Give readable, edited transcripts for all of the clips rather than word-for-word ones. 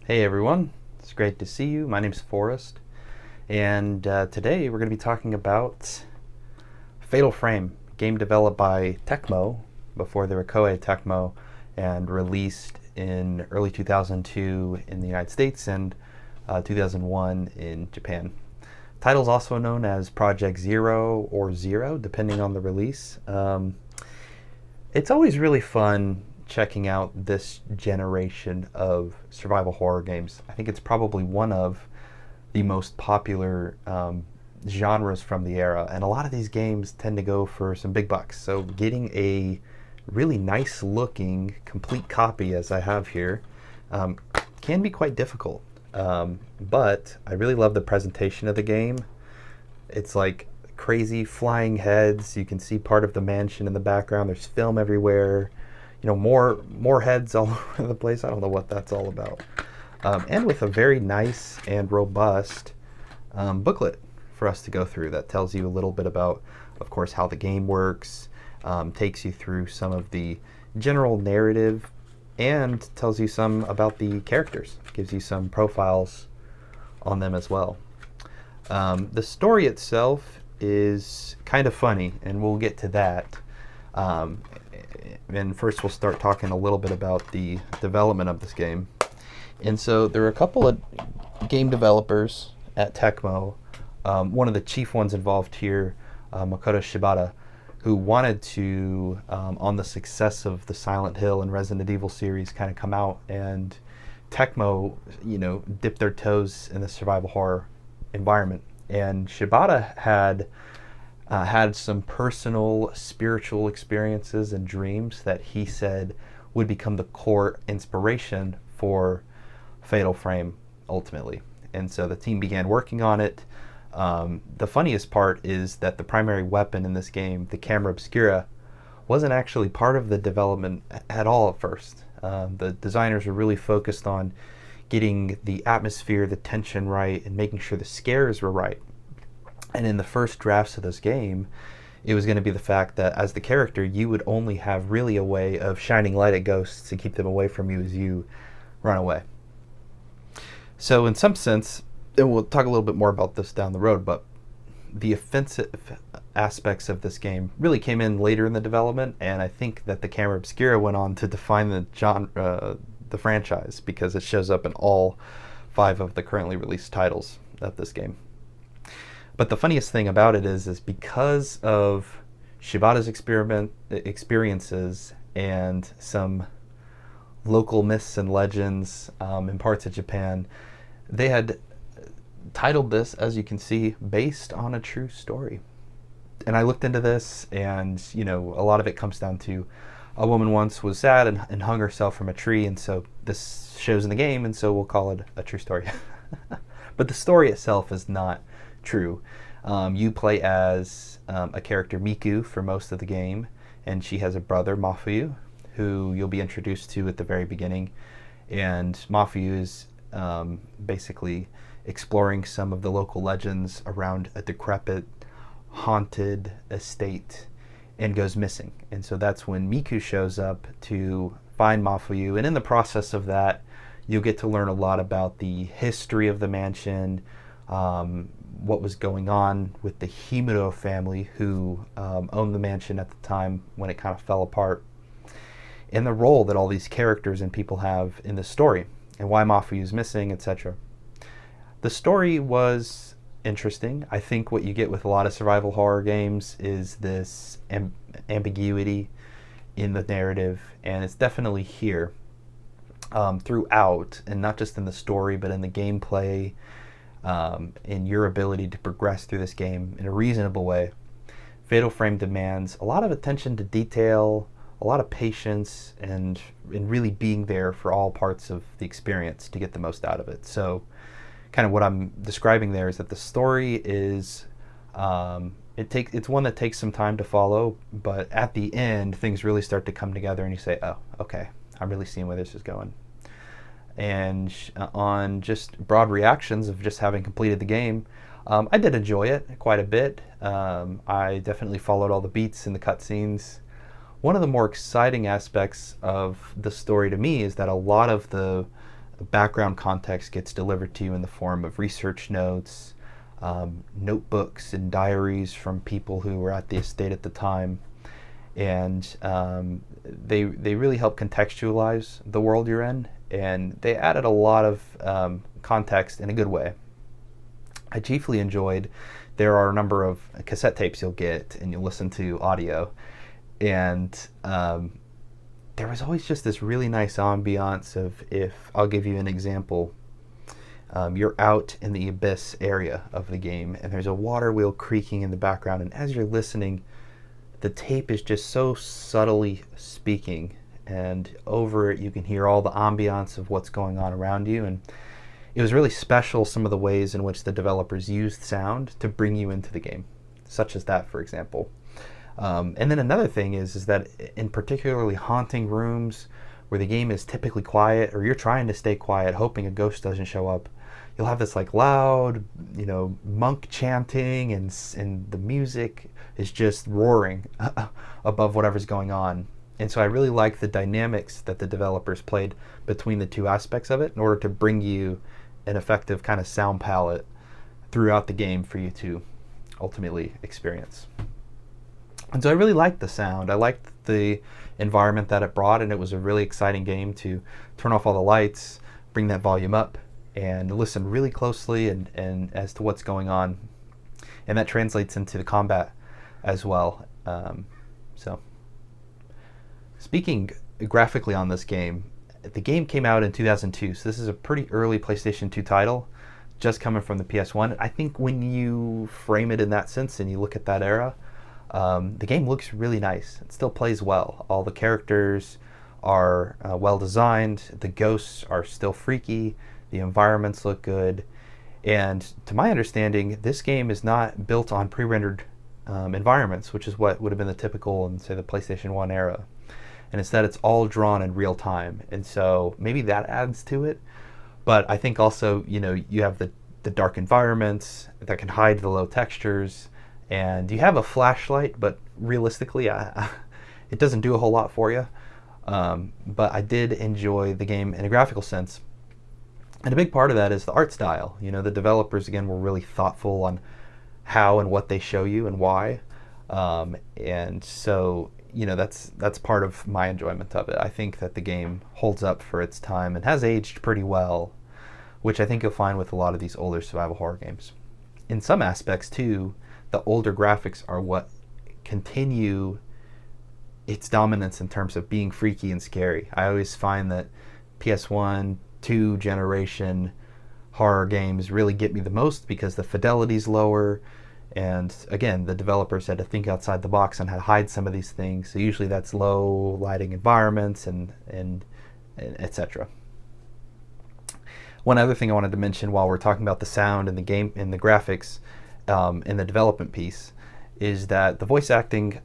Hey everyone, it's great to see you. My name's Forrest, and today we're going to be talking about Fatal Frame, a game developed by Tecmo before they were Koei Tecmo, and released in early 2002 in the United States and 2001 in Japan. Title's also known as Project Zero or Zero, depending on the release. It's always really fun checking out this generation of survival horror games. I think it's probably one of the most popular genres from the era, and a lot of these games tend to go for some big bucks. So getting a really nice looking complete copy, as I have here, can be quite difficult. But I really love the presentation of the game. It's like crazy flying heads. You can see part of the mansion in the background. There's film everywhere. More heads all over the place. I don't know what that's all about. And with a very nice and robust booklet for us to go through that tells you a little bit about, of course, how the game works, takes you through some of the general narrative, and tells you some about the characters. Gives you some profiles on them as well. The story itself is kind of funny, and we'll get to that. And first we'll start talking a little bit about the development of this game. And so there are a couple of game developers at Tecmo. One of the chief ones involved here, Makoto Shibata, who wanted to, on the success of the Silent Hill and Resident Evil series, kind of come out and Tecmo, dip their toes in the survival horror environment. And Shibata had some personal spiritual experiences and dreams that he said would become the core inspiration for Fatal Frame ultimately. And so the team began working on it. The funniest part is that the primary weapon in this game, the camera obscura, wasn't actually part of the development at all at first. The designers were really focused on getting the atmosphere, the tension right, and making sure the scares were right. And in the first drafts of this game, it was going to be the fact that as the character, you would only have really a way of shining light at ghosts to keep them away from you as you run away. So in some sense, and we'll talk a little bit more about this down the road, but the offensive aspects of this game really came in later in the development, and I think that the camera obscura went on to define the genre, the franchise, because it shows up in all 5 of the currently released titles of this game. But the funniest thing about it is because of Shibata's experiences and some local myths and legends in parts of Japan, they had titled this, as you can see, based on a true story. And I looked into this, and a lot of it comes down to a woman once was sad and hung herself from a tree, and so this shows in the game, and so we'll call it a true story. But the story itself is not true. You play as a character, Miku, for most of the game, and she has a brother, Mafuyu, who you'll be introduced to at the very beginning. And Mafuyu is basically exploring some of the local legends around a decrepit, haunted estate and goes missing. And so that's when Miku shows up to find Mafuyu, and in the process of that, you'll get to learn a lot about the history of the mansion, what was going on with the Himuro family, who owned the mansion at the time when it kind of fell apart, and the role that all these characters and people have in the story, and why Mafuyu is missing, etc. The story was interesting. I think what you get with a lot of survival horror games is this ambiguity in the narrative, and it's definitely here throughout, and not just in the story, but in the gameplay, in your ability to progress through this game in a reasonable way. Fatal Frame demands a lot of attention to detail, a lot of patience, and really being there for all parts of the experience to get the most out of it. So kind of what I'm describing there is that the story is it's one that takes some time to follow, but at the end things really start to come together and you say, oh, okay, I'm really seeing where this is going. And on just broad reactions of just having completed the game, I did enjoy it quite a bit. I definitely followed all the beats in the cutscenes. One of the more exciting aspects of the story to me is that a lot of the background context gets delivered to you in the form of research notes, notebooks and diaries from people who were at the estate at the time. And they really help contextualize the world you're in, and they added a lot of context in a good way. I chiefly enjoyed, there are a number of cassette tapes you'll get and you'll listen to audio, and there was always just this really nice ambiance of, if I'll give you an example, you're out in the abyss area of the game and there's a water wheel creaking in the background, and as you're listening, the tape is just so subtly speaking, and over it you can hear all the ambiance of what's going on around you. And it was really special, some of the ways in which the developers used sound to bring you into the game, such as that, for example. And then another thing is that in particularly haunting rooms where the game is typically quiet, or you're trying to stay quiet hoping a ghost doesn't show up, you'll have this like loud, monk chanting, and the music is just roaring above whatever's going on. And so I really like the dynamics that the developers played between the two aspects of it in order to bring you an effective kind of sound palette throughout the game for you to ultimately experience. And so I really liked the sound. I liked the environment that it brought, and it was a really exciting game to turn off all the lights, bring that volume up, and listen really closely and as to what's going on. And that translates into the combat as well. So speaking graphically on this game, the game came out in 2002, so this is a pretty early PlayStation 2 title, just coming from the PS1. I think when you frame it in that sense and you look at that era, the game looks really nice. It still plays well. All the characters are well designed, the ghosts are still freaky, the environments look good, and to my understanding, this game is not built on pre-rendered environments, which is what would have been the typical in, say, the PlayStation 1 era. And instead it's all drawn in real time, and so maybe that adds to it. But I think also, you have the dark environments that can hide the low textures, and you have a flashlight, but realistically it doesn't do a whole lot for you. But I did enjoy the game in a graphical sense, and a big part of that is the art style. The developers, again, were really thoughtful on how and what they show you and why, and so that's part of my enjoyment of it. I think that the game holds up for its time and has aged pretty well, which I think you'll find with a lot of these older survival horror games. In some aspects too, the older graphics are what continue its dominance in terms of being freaky and scary. I always find that PS1, 2 generation horror games really get me the most because the fidelity's lower, and again, the developers had to think outside the box on how to hide some of these things. So usually that's low lighting environments and etc. One other thing I wanted to mention while we're talking about the sound and the game and the graphics and the development piece is that the voice acting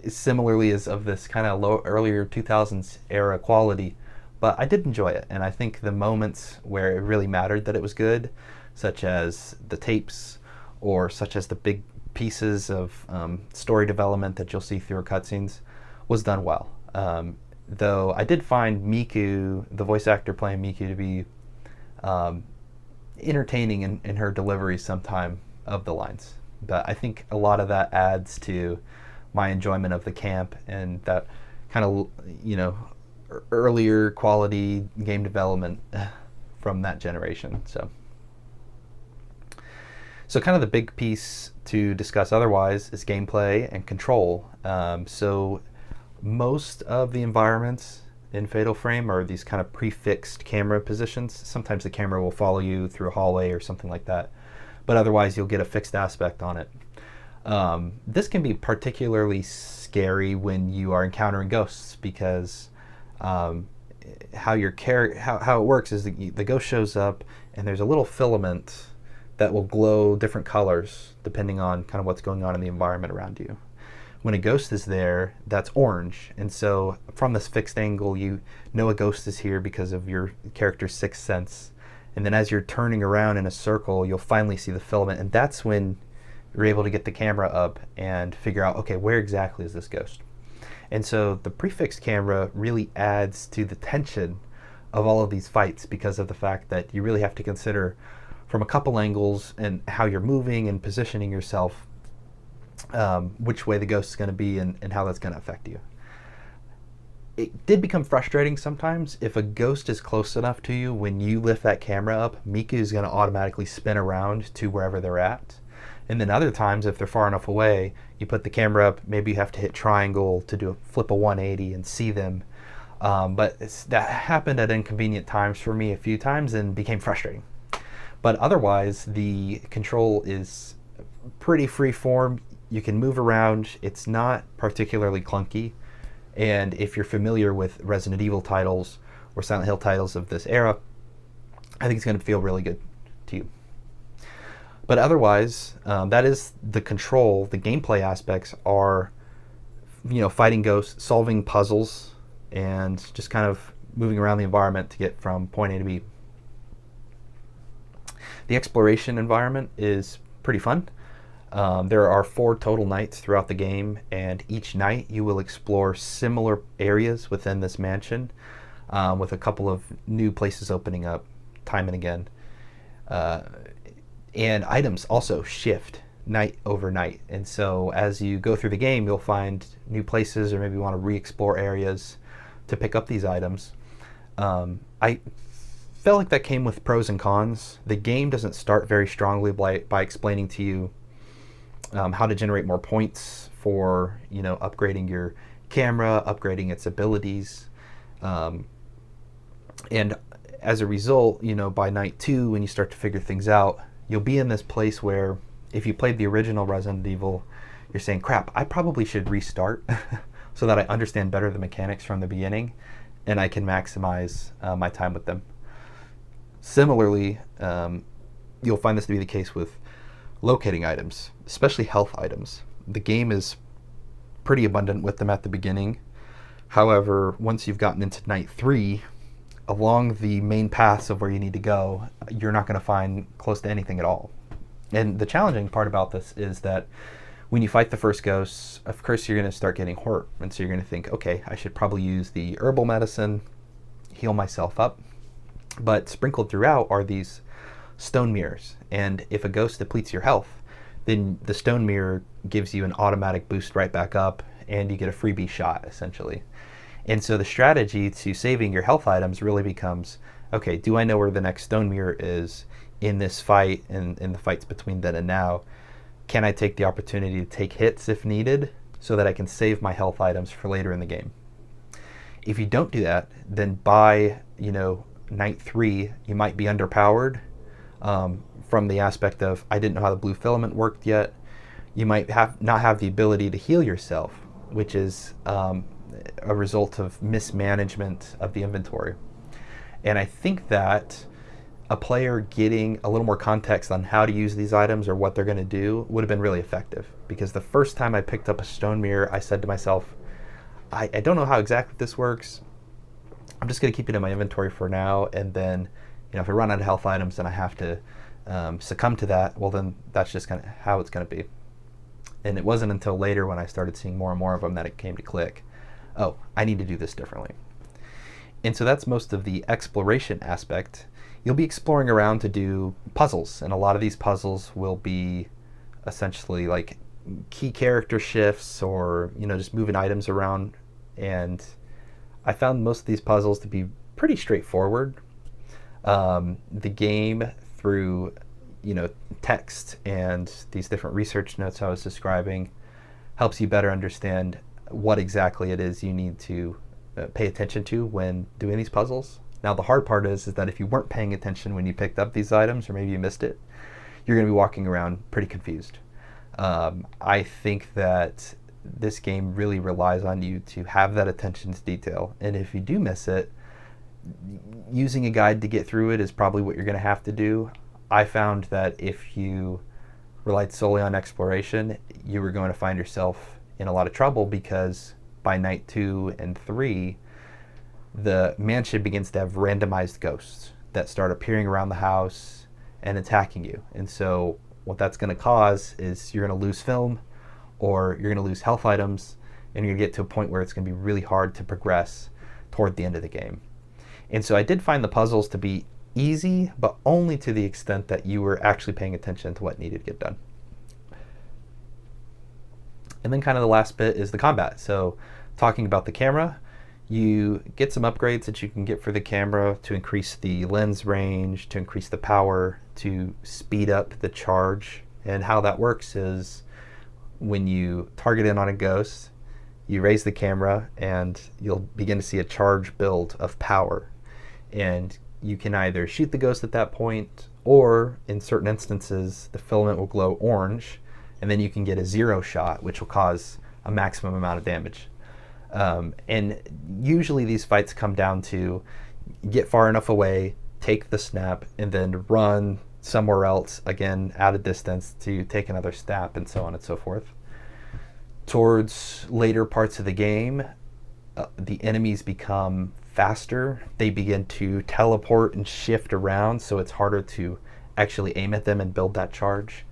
similarly is of this kind of earlier 2000s era quality, but I did enjoy it, and I think the moments where it really mattered that it was good, such as the tapes or such as the big pieces of story development that you'll see through her cutscenes, was done well. Though I did find Miku, the voice actor playing Miku, to be entertaining in her delivery sometime of the lines. But I think a lot of that adds to my enjoyment of the camp and that kind of, earlier quality game development from that generation. So kind of the big piece to discuss otherwise is gameplay and control. So most of the environments in Fatal Frame are these kind of prefixed camera positions. Sometimes the camera will follow you through a hallway or something like that, but otherwise you'll get a fixed aspect on it. This can be particularly scary when you are encountering ghosts because how it works is the ghost shows up and there's a little filament that will glow different colors depending on kind of what's going on in the environment around you. When a ghost is there, that's orange, and so from this fixed angle you know a ghost is here because of your character's sixth sense, and then as you're turning around in a circle you'll finally see the filament, and that's when you're able to get the camera up and figure out, okay, where exactly is this ghost? And so the prefixed camera really adds to the tension of all of these fights because of the fact that you really have to consider from a couple angles and how you're moving and positioning yourself, which way the ghost is going to be and how that's going to affect you. It did become frustrating sometimes. If a ghost is close enough to you, when you lift that camera up, Miku is going to automatically spin around to wherever they're at. And then other times, if they're far enough away, you put the camera up, maybe you have to hit triangle to flip a 180 and see them. But that happened at inconvenient times for me a few times and became frustrating. But otherwise, the control is pretty free form. You can move around. It's not particularly clunky. And if you're familiar with Resident Evil titles or Silent Hill titles of this era, I think it's going to feel really good to you. But otherwise, that is the control. The gameplay aspects are, fighting ghosts, solving puzzles, and just kind of moving around the environment to get from point A to B. The exploration environment is pretty fun. There are 4 total nights throughout the game, and each night you will explore similar areas within this mansion, with a couple of new places opening up time and again. And items also shift night over night, and so as you go through the game, you'll find new places, or maybe you want to re-explore areas to pick up these items. I felt like that came with pros and cons. The game doesn't start very strongly by explaining to you how to generate more points for upgrading your camera, upgrading its abilities, and as a result, by night 2, when you start to figure things out, you'll be in this place where if you played the original Resident Evil, you're saying, crap, I probably should restart so that I understand better the mechanics from the beginning and I can maximize my time with them. Similarly, you'll find this to be the case with locating items, especially health items. The game is pretty abundant with them at the beginning. However, once you've gotten into night 3, along the main paths of where you need to go, you're not going to find close to anything at all. And the challenging part about this is that when you fight the first ghosts, of course you're going to start getting hurt. And so you're going to think, okay, I should probably use the herbal medicine, heal myself up. But sprinkled throughout are these stone mirrors. And if a ghost depletes your health, then the stone mirror gives you an automatic boost right back up, and you get a freebie shot, essentially. And so the strategy to saving your health items really becomes, okay, do I know where the next stone mirror is in this fight, and in the fights between then and now? Can I take the opportunity to take hits if needed so that I can save my health items for later in the game? If you don't do that, then by night 3, you might be underpowered from the aspect of, I didn't know how the blue filament worked yet. You might not have the ability to heal yourself, which is a result of mismanagement of the inventory. And I think that a player getting a little more context on how to use these items or what they're going to do would have been really effective. Because the first time I picked up a stone mirror, I said to myself, I don't know how exactly this works. I'm just going to keep it in my inventory for now, and then if I run out of health items and I have to succumb to that, well, then that's just kind of how it's going to be. And it wasn't until later when I started seeing more and more of them that it came to click. Oh, I need to do this differently. And so that's most of the exploration aspect. You'll be exploring around to do puzzles, and a lot of these puzzles will be essentially like key character shifts, or just moving items around. And I found most of these puzzles to be pretty straightforward. The game, through text and these different research notes I was describing, helps you better understand what exactly it is you need to pay attention to when doing these puzzles. Now, the hard part is that if you weren't paying attention when you picked up these items, or maybe you missed it, you're going to be walking around pretty confused. I think that this game really relies on you to have that attention to detail, and if you do miss it, using a guide to get through it is probably what you're going to have to do. I found that if you relied solely on exploration, you were going to find yourself in a lot of trouble, because by night 2 and 3, the mansion begins to have randomized ghosts that start appearing around the house and attacking you. And so what that's going to cause is you're going to lose film, or you're going to lose health items, and you're going to get to a point where it's going to be really hard to progress toward the end of the game. And so I did find the puzzles to be easy, but only to the extent that you were actually paying attention to what needed to get done. And then kind of the last bit is the combat. So talking about the camera, you get some upgrades that you can get for the camera to increase the lens range, to increase the power, to speed up the charge. And how that works is when you target in on a ghost, you raise the camera and you'll begin to see a charge build of power. And you can either shoot the ghost at that point, or in certain instances, the filament will glow orange, and then you can get a zero shot, which will cause a maximum amount of damage. And usually these fights come down to get far enough away, take the snap, and then run somewhere else, again, at a distance to take another snap, and so on and so forth. Towards later parts of the game, the enemies become faster. They begin to teleport and shift around, so it's harder to actually aim at them and build that charge.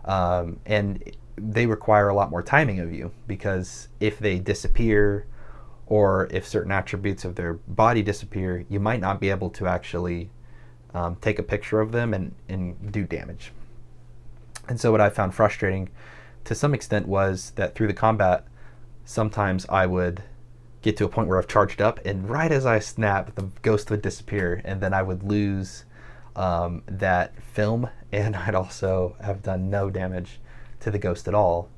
And they require a lot more timing of you, because if they disappear or if certain attributes of their body disappear, you might not be able to actually take a picture of them and do damage. And so what I found frustrating to some extent was that through the combat, sometimes I would get to a point where I've charged up, and right as I snap, the ghost would disappear, and then I would lose that film, and I'd also have done no damage to the ghost at all.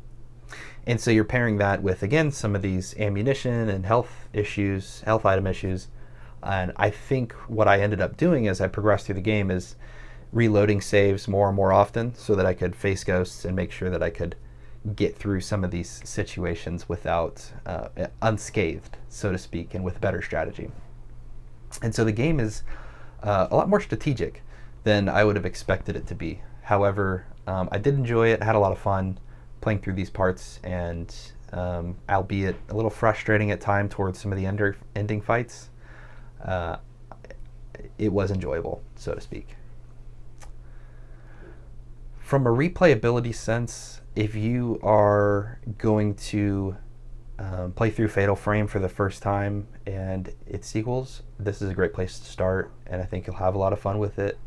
And so you're pairing that with, again, some of these ammunition and health item issues. And I think what I ended up doing as I progressed through the game is reloading saves more and more often so that I could face ghosts and make sure that I could get through some of these situations without unscathed, so to speak, and with better strategy. And so the game is a lot more strategic than I would have expected it to be. However, I did enjoy it, had a lot of fun playing through these parts, and albeit a little frustrating at times towards some of the ending fights, it was enjoyable, so to speak. From a replayability sense, if you are going to play through Fatal Frame for the first time and its sequels, this is a great place to start, and I think you'll have a lot of fun with it.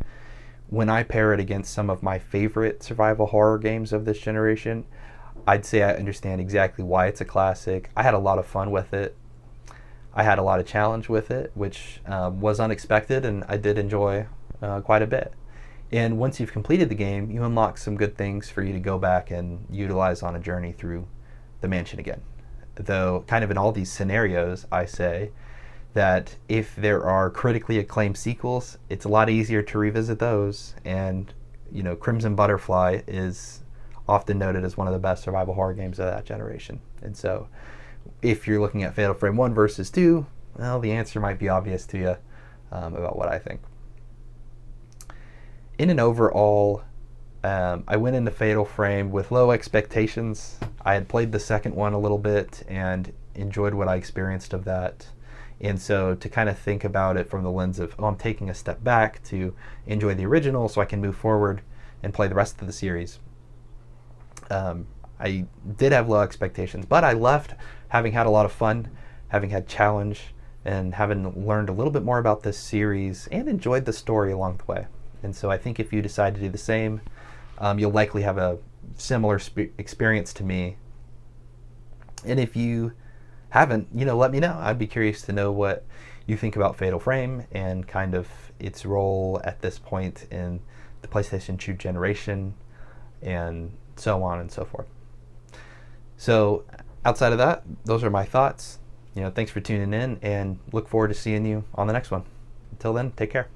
When I pair it against some of my favorite survival horror games of this generation, I'd say I understand exactly why it's a classic. I had a lot of fun with it. I had a lot of challenge with it, which was unexpected, and I did enjoy quite a bit. And once you've completed the game, you unlock some good things for you to go back and utilize on a journey through the mansion again. Though, kind of in all these scenarios, I say that if there are critically acclaimed sequels, it's a lot easier to revisit those. And, you know, Crimson Butterfly is often noted as one of the best survival horror games of that generation. And so, if you're looking at Fatal Frame 1 versus 2, well, the answer might be obvious to you about what I think. In an overall, I went into Fatal Frame with low expectations. I had played the second one a little bit and enjoyed what I experienced of that. And so to kind of think about it from the lens of, oh, I'm taking a step back to enjoy the original so I can move forward and play the rest of the series. I did have low expectations, but I left having had a lot of fun, having had challenge, and having learned a little bit more about this series and enjoyed the story along the way. And so I think if you decide to do the same, you'll likely have a similar experience to me. And if you haven't, you know, let me know. I'd be curious to know what you think about Fatal Frame and kind of its role at this point in the PlayStation 2 generation, and so on and so forth. So outside of that, those are my thoughts. You know, thanks for tuning in, and look forward to seeing you on the next one. Until then, take care.